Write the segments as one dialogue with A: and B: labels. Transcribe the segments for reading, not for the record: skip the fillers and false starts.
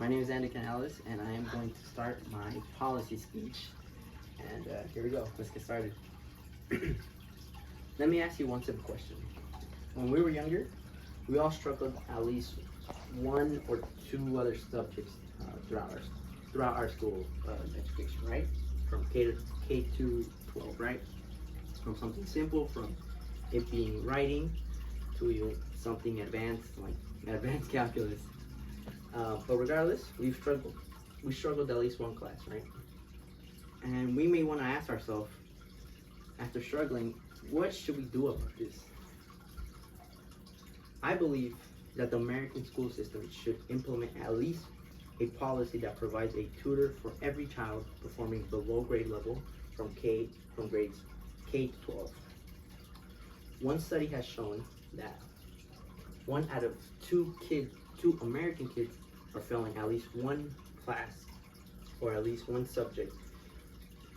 A: My name is Andy Canales, and I am going to start my policy speech. And here we go. Let's get started. Let me ask you one simple question. When we were younger, we all struggled at least one or two other subjects throughout our school education, right? From K to 12, right? From something simple, from it being writing, to something advanced like advanced calculus. But regardless, we've struggled. We struggled at least one class, right? And we may want to ask ourselves, after struggling, what should we do about this? I believe that the American school system should implement at least a policy that provides a tutor for every child performing below grade level from grades K to 12. One study has shown that 1 out of 2 American kids are failing at least one class or at least one subject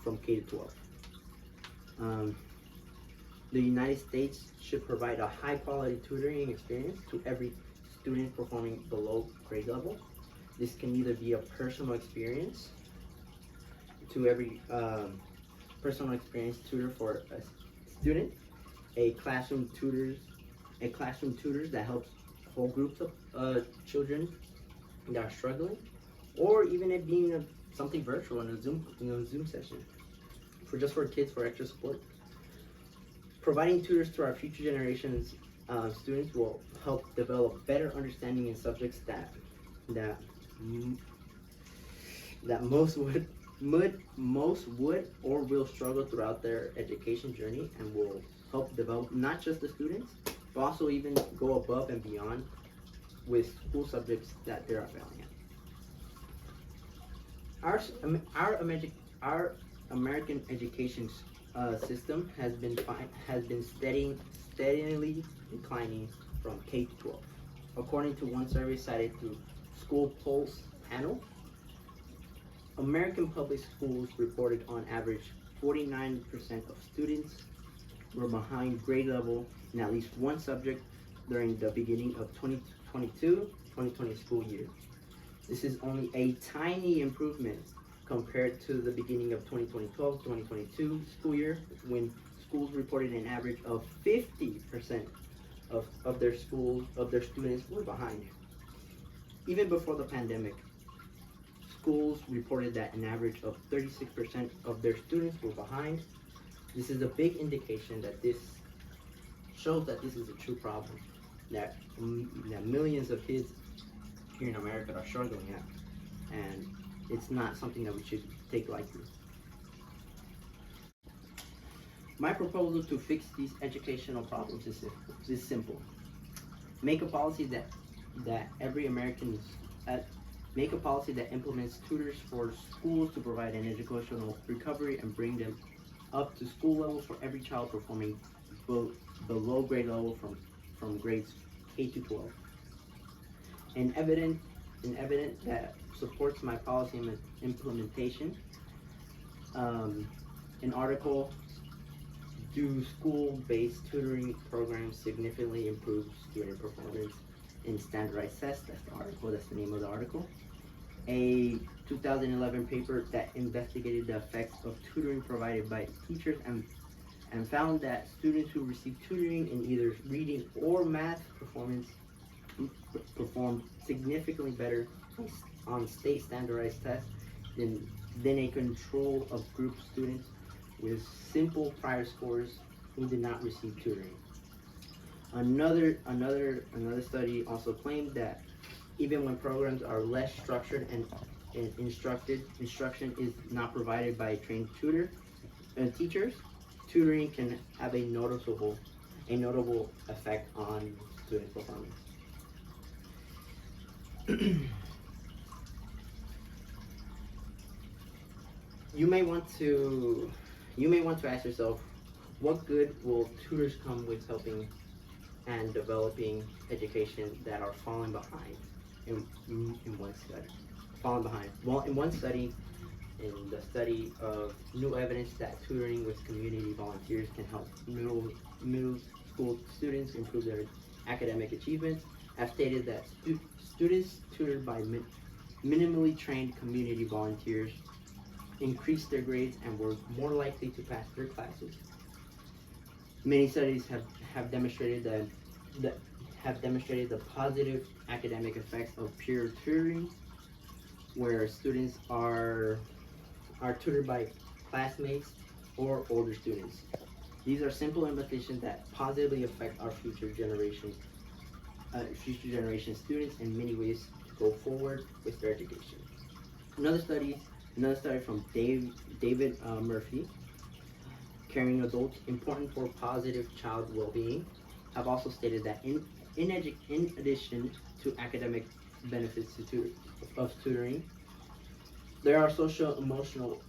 A: from K to 12. The United States should provide a high quality tutoring experience to every student performing below grade level. This can either be a personal experience to every personal experience tutor for a student, a classroom tutors that helps whole groups of children that are struggling, or even it being something virtual in a Zoom session for kids for extra support. Providing tutors to our future generations students will help develop better understanding in subjects that most would or will struggle throughout their education journey, and will help develop not just the students, but also even go above and beyond with school subjects that they are failing at. Our American education system has been steadily declining from K to 12. According to one survey cited through School Pulse panel, American public schools reported on average 49% of students were behind grade level in at least one subject during the beginning of 2022-2020 school year. This is only a tiny improvement compared to the beginning of 2012-2022 school year, when schools reported an average of 50% of their students were behind. Even before the pandemic, schools reported that an average of 36% of their students were behind. This is a big indication that this shows that this is a true problem that millions of kids here in America are struggling at, and it's not something that we should take lightly. My proposal to fix these educational problems is simple. Make a policy that every American make a policy that implements tutors for schools to provide an educational recovery and bring them up to school level for every child performing below grade level from grades K to 12. An evidence that supports my policy implementation. An article, do school-based tutoring programs significantly improve student performance in standardized tests? That's the article, that's the name of the article. A 2011 paper that investigated the effects of tutoring provided by teachers and found that students who received tutoring in either reading or math performed significantly better on state standardized tests than a control of group students with simple prior scores who did not receive tutoring. Another study also claimed that even when programs are less structured and instruction is not provided by trained teachers, tutoring can have a notable effect on student performance. You may want to ask yourself, what good will tutors come with helping and developing education that are falling behind in one study? Falling behind. Well, in one study, in the study of new evidence that tutoring with community volunteers can help middle school students improve their academic achievements, have stated that students tutored by minimally trained community volunteers increased their grades and were more likely to pass their classes. Many studies have demonstrated the positive academic effects of peer tutoring, where students are tutored by classmates or older students. These are simple invitations that positively affect our future generation students in many ways to go forward with their education. Another study from David Murphy, Caring Adults, Important for Positive Child Well-Being, have also stated that in addition to academic benefits of tutoring, there are social emotional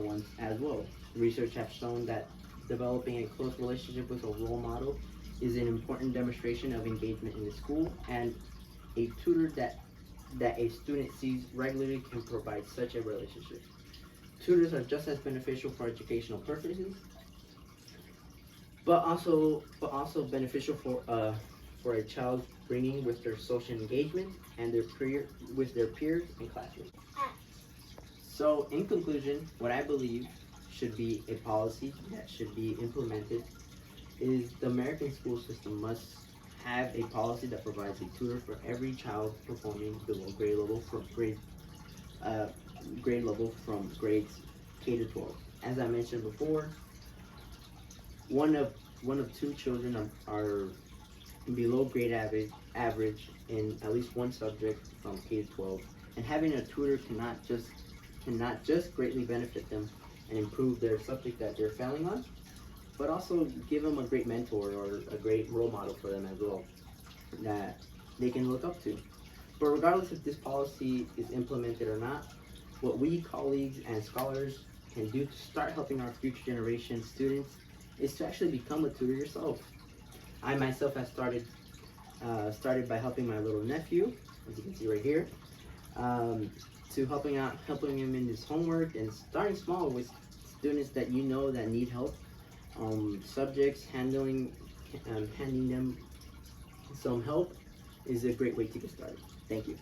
A: ones as well. Research has shown that developing a close relationship with a role model is an important demonstration of engagement in the school, and a tutor that a student sees regularly can provide such a relationship. Tutors are just as beneficial for educational purposes, but also beneficial for a child bringing with their social engagement and with their peers and classmates. So, in conclusion, what I believe should be a policy that should be implemented is the American school system must have a policy that provides a tutor for every child performing below grade level from grades K to 12. As I mentioned before, one of two children are below grade average in at least one subject from K to 12, and having a tutor cannot just greatly benefit them and improve their subject that they're failing on, but also give them a great mentor or a great role model for them as well that they can look up to. But regardless if this policy is implemented or not, what we colleagues and scholars can do to start helping our future generation students is to actually become a tutor yourself. I myself have started by helping my little nephew, as you can see right here, to helping him in his homework and starting small with students that you know that need help. Subjects, handing them some help is a great way to get started. Thank you.